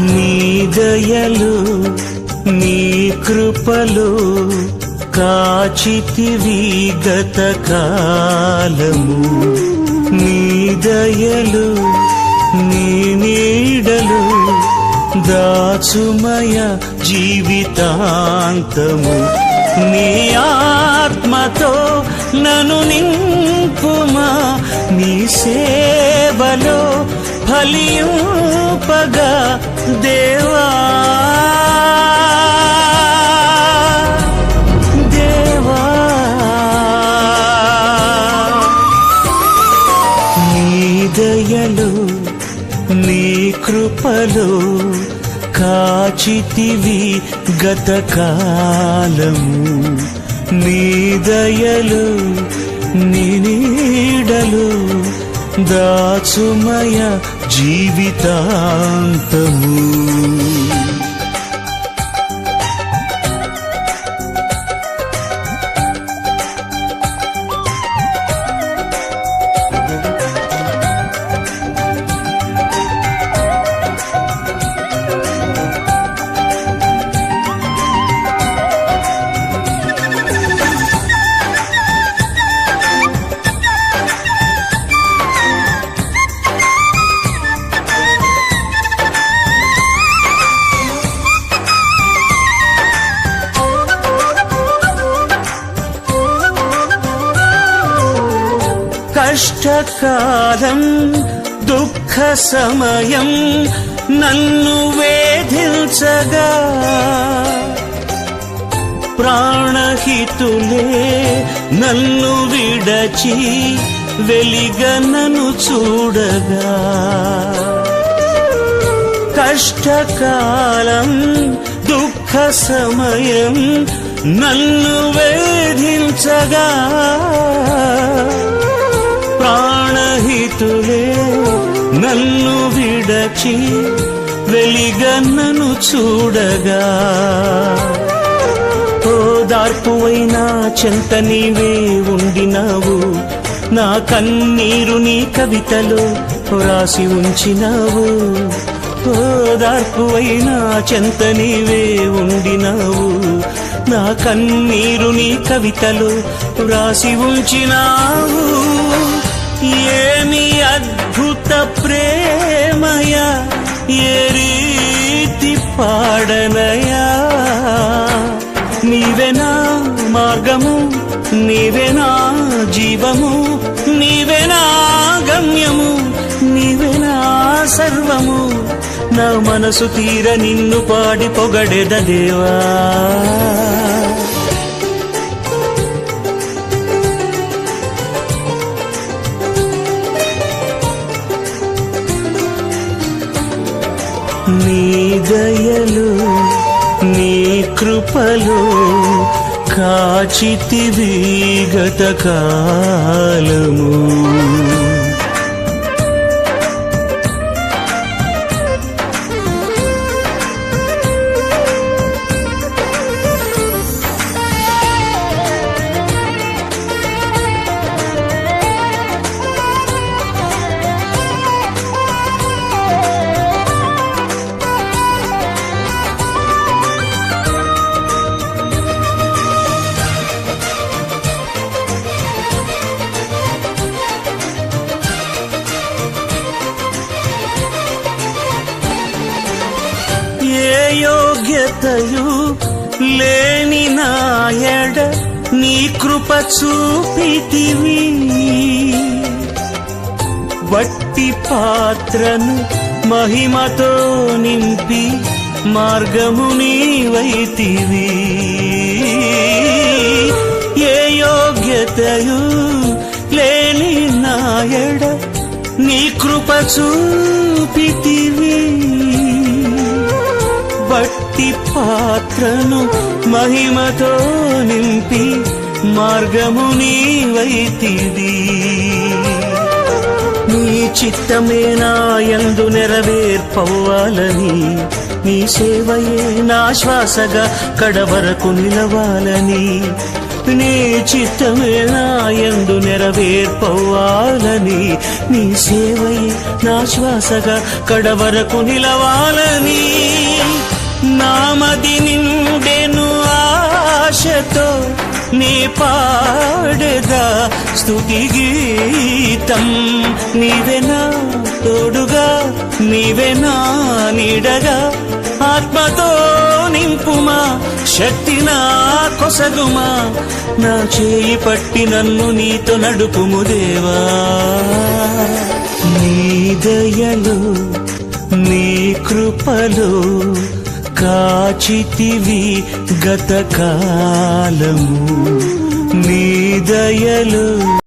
నీ దయలు నీ కృపలు కాచితివి గత కాలము. నీ దయలు నీ నీడలు దాచుమయ జీవితాంతము. నీ ఆత్మతో నన్ను నింపుమా, నీ సేవలో ఫలింపగా దేవా. దేవా నీ దయలు నీ కృపలు కాచితివి గత కాలము. నీ దయలు నీ నీడలు దాచుమయ జీవితాంతము. కష్టకాలం దుఃఖ సమయం నన్ను వేధించగా ప్రాణహితులే నన్ను విడచి వెలిగనను చూడగా. కష్టకాలం దుఃఖ సమయం నన్ను వేధించగా ప్రాణహితులే నన్ను విడచి వెలిగన్నను చూడగా. ఓదార్పువైనా చెంత నీవే ఉండినావు, నా కన్నీరు నీ కవితలో రాసి ఉంచినావు. ఓదార్పువైనా చెంత నీవే ఉండినావు, నా కన్నీరు నీ కవితలో రాసి ఉంచినావు. ఏమి అద్భుత ప్రేమయా, ఏ రీతి పాడనయా. నీవేనా మార్గము, నీవేనా జీవము, నీవేనా గమ్యము, నీవేనా సర్వము. నా మనసు తీర నిన్ను పాడి పొగడెద దేవా. నీ దయలు నీ కృపలు కాచితివి గత కాలము. యోగ్యతయు లేని నాయడ నీ కృప చూపితివి. వట్టి పాత్రను మహిమతో నింపి మార్గము నీవైతివి. ఏ యోగ్యతయు లేని నాయడ నీ కృప చూపితివి. వట్టి పాత్రను మహిమతో నింపి మార్గము నీవైతివి. నీ చిత్తమే నా యందు నెరవేర్పవ్వాలని, నీ సేవయే నా శ్వాసగా కడవరకు నిలవాలని. నీ చిత్తమే నాయందు నెరవేర్పవ్వాలని, నీ సేవై నా శ్వాసగా కడవరకు నిలవాలని. నామది నిండెను ఆశతో నీ పాడగా స్తుతి గీతం. నీవెనా తోడుగా, నీవెనా నీడగా, ఆత్మతో నింపుమా, శక్తి నా కొసగుమా. నా చేయి పట్టి నన్ను నీతో నడుపుము దేవా. నీ దయలో నీ కృపలో కాచితివి గతకాలము, నీ దయలో